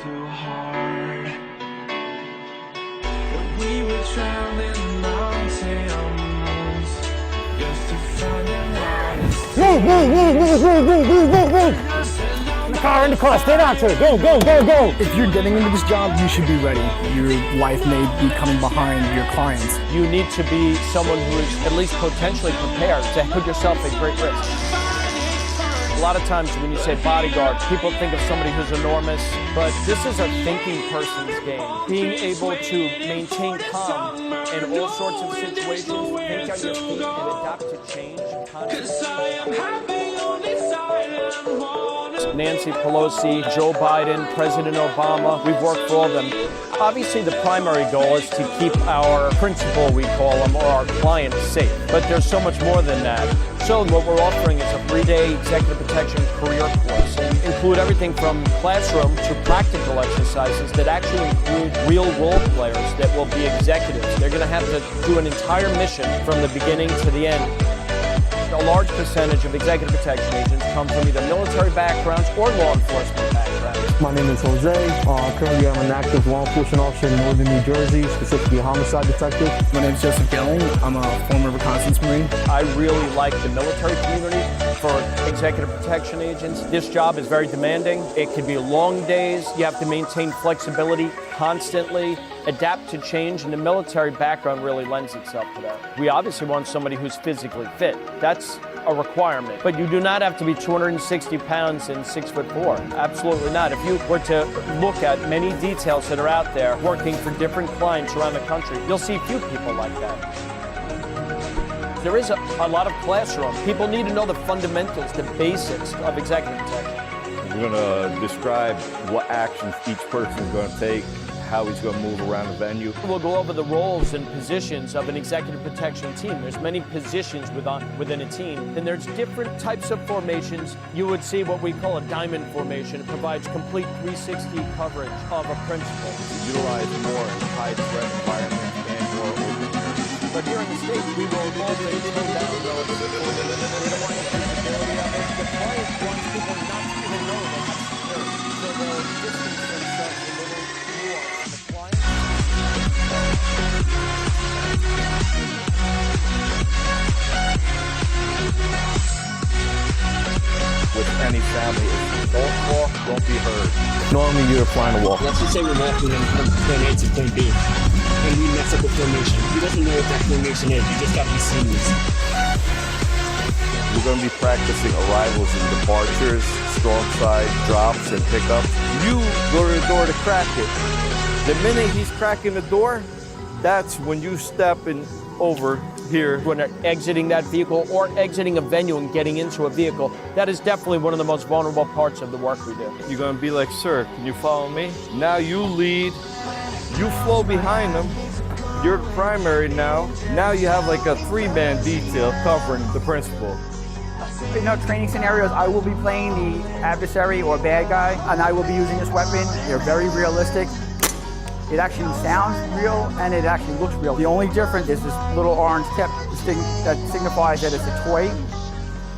too hard. That we were traveling mountains just to find an honest. In the car, stay down to it. Go, go, go, go. If you're getting into this job, you should be ready. Your life may be coming behind your clients. You need to be someone who is at least potentially prepared to put yourself at great risk. A lot of times when you say bodyguard, people think of somebody who's enormous, but this is a thinking person's game. Being able to maintain calm in all sorts of situations, think on your feet and adapt to change constantly. Nancy Pelosi, Joe Biden, President Obama, we've worked for all of them. Obviously, the primary goal is to keep our principal, we call them, or our clients safe. But there's so much more than that. So what we're offering is a 3-day executive protection career course. Include everything from classroom to practical exercises that actually include real role players that will be executives. They're going to have to do an entire mission from the beginning to the end. A large percentage of executive protection agents come from either military backgrounds or law enforcement backgrounds. My name is Jose. Currently, I'm an active law enforcement officer in Northern New Jersey, specifically a homicide detective. My name is Joseph Gelling. I'm a former reconnaissance Marine. I really like the military community for executive protection agents. This job is very demanding. It could be long days. You have to maintain flexibility constantly, adapt to change, and the military background really lends itself to that. We obviously want somebody who's physically fit. That's a requirement. But you do not have to be 260 pounds and 6'4". Absolutely not. If you were to look at many details that are out there working for different clients around the country, you'll see few people like that. There is a lot of classroom. People need to know the fundamentals, the basics of executive protection. We're going to describe what actions each person is going to take, how he's going to move around the venue. We'll go over the roles and positions of an executive protection team. There's many positions within a team, and there's different types of formations. You would see what we call a diamond formation. It provides complete 360 coverage of a principal. Utilize more in high threat environments and more open areas. But here in the States, we will always tone down relative to we don't want the visibility of it. The client wants people not to even know they have security. So they'll distance themselves a little more from the client. With any family, if you don't walk, don't be heard. Normally, you're flying a wall. Let's just say we're walking from point A to point B, and we mess up the formation. He doesn't know what that formation is. You just got to be seamless. We're going to be practicing arrivals and departures, storm side drops and pickups. You go to the door to crack it. The minute he's cracking the door, that's when you step in over here. When they're exiting that vehicle or exiting a venue and getting into a vehicle, that is definitely one of the most vulnerable parts of the work we do. You're going to be like, sir, can you follow me? Now you lead, you flow behind them. You're the primary now. Now you have like a 3-man detail covering the principal. In our training scenarios, I will be playing the adversary or bad guy, and I will be using this weapon. They're very realistic. It actually sounds real, and it actually looks real. The only difference is this little orange tip that signifies that it's a toy.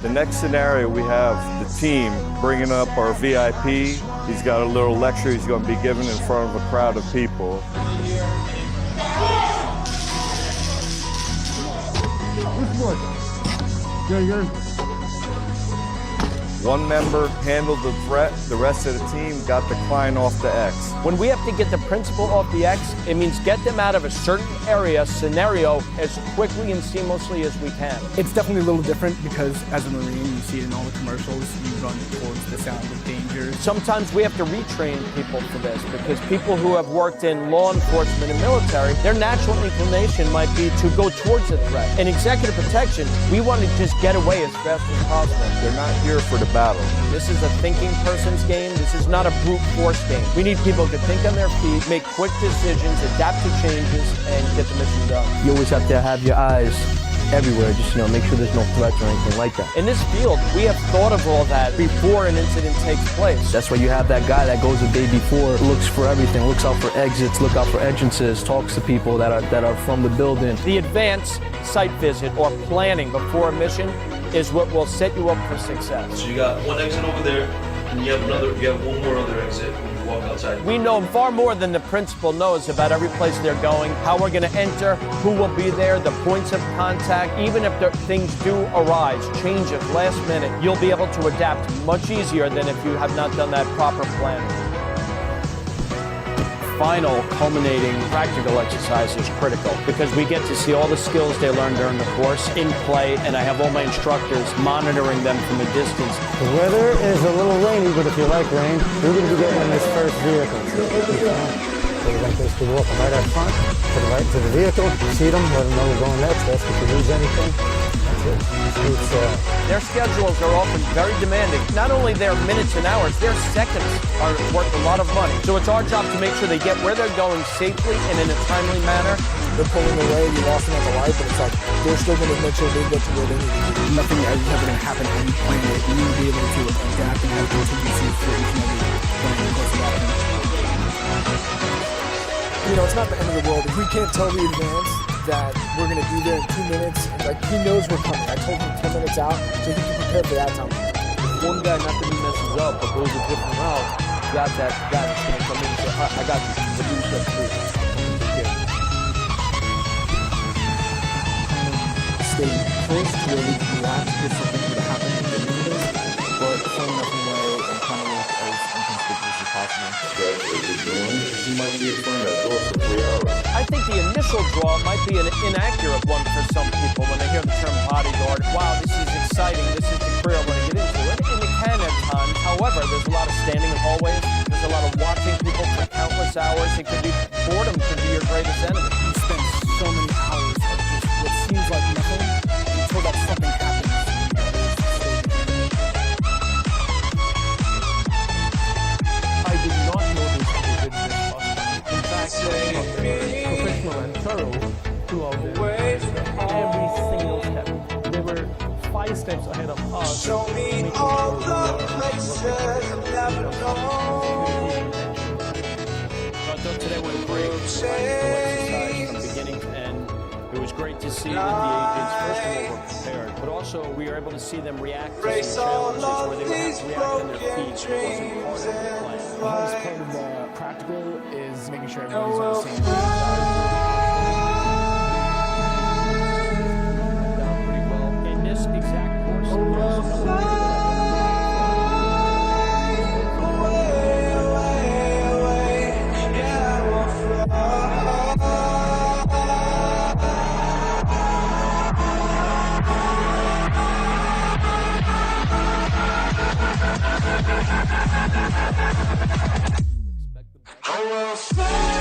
The next scenario, we have the team bringing up our VIP. He's got a little lecture he's going to be giving in front of a crowd of people. One member handled the threat, the rest of the team got the client off the X. When we have to get the principal off the X, it means get them out of a certain area, scenario, as quickly and seamlessly as we can. It's definitely a little different because as a Marine, you see it in all the commercials, you run towards the sound of danger. Sometimes we have to retrain people for this because people who have worked in law enforcement and military, their natural inclination might be to go towards a threat. In executive protection, we want to just get away as fast as possible. They're not here for the battle. This is a thinking person's game. This is not a brute force game. We need people to think on their feet, make quick decisions, adapt to changes, and get the mission done. You always have to have your eyes everywhere, just make sure there's no threats or anything like that. In this field, we have thought of all that before an incident takes place. That's why you have that guy that goes the day before, looks for everything, looks out for exits, look out for entrances, talks to people that are from the building. The advanced site visit or planning before a mission is what will set you up for success. So you got one exit over there, And you have one more other exit when you walk outside. We know far more than the principal knows about every place they're going, how we're going to enter, who will be there, the points of contact. Even if things do arise, changes last minute, you'll be able to adapt much easier than if you have not done that proper planning. Final culminating practical exercise is critical because we get to see all the skills they learned during the course in play, and I have all my instructors monitoring them from a distance. The weather is a little rainy, but if you like rain, you're going to be getting in this first vehicle. So we're going to basically walk them right up front, put them right into the vehicle, seat them, let them know we're going next. That's if you lose anything. Their schedules are often very demanding. Not only their minutes and hours, their seconds are worth a lot of money. So it's our job to make sure they get where they're going safely and in a timely manner. They're pulling away, you lost them at the light, but it's like they're still going to make sure they get to where they need to be. Nothing is ever going to happen on any planet. You need to be able to adapt and have contingency for each and every planet course of action. You know, it's not the end of the world. If we can't tell the advance that we're going to be there in 2 minutes, and like he knows we're coming. I told him 10 minutes out, so he can prepare for that time. If one guy, not that he messes up, but goes a different route, got that guy that's going to come in and say, I got you. The dude's up through. Stay close to where we can react if something would happen in the minutes, but find nothing way and kind of look as inconspicuous as possible. You might be in front of that door for 3 hours. I think the initial draw might be an inaccurate one for some people when they hear the term bodyguard. Wow, this is exciting. This is the career I want to get into. And it can at times. However, there's a lot of standing in hallways. There's a lot of watching people for countless hours. It could be boredom could be your greatest enemy. You spend so many hours of just what seems like nothing until that something happens. I did not know this did this last time. In fact, professional and thorough throughout every single step. They were 5 steps ahead of us. Show me all the places I've never known. I thought today went great. Exercise from beginning to end. It was great to see that the agents, first of all, were prepared, but also we were able to see them react to some challenges where they would have to react on their feet. It wasn't part of the plan. The hardest part of the practical is making sure everybody's on the same page. Down pretty well. In this exact course, there's another I will fly.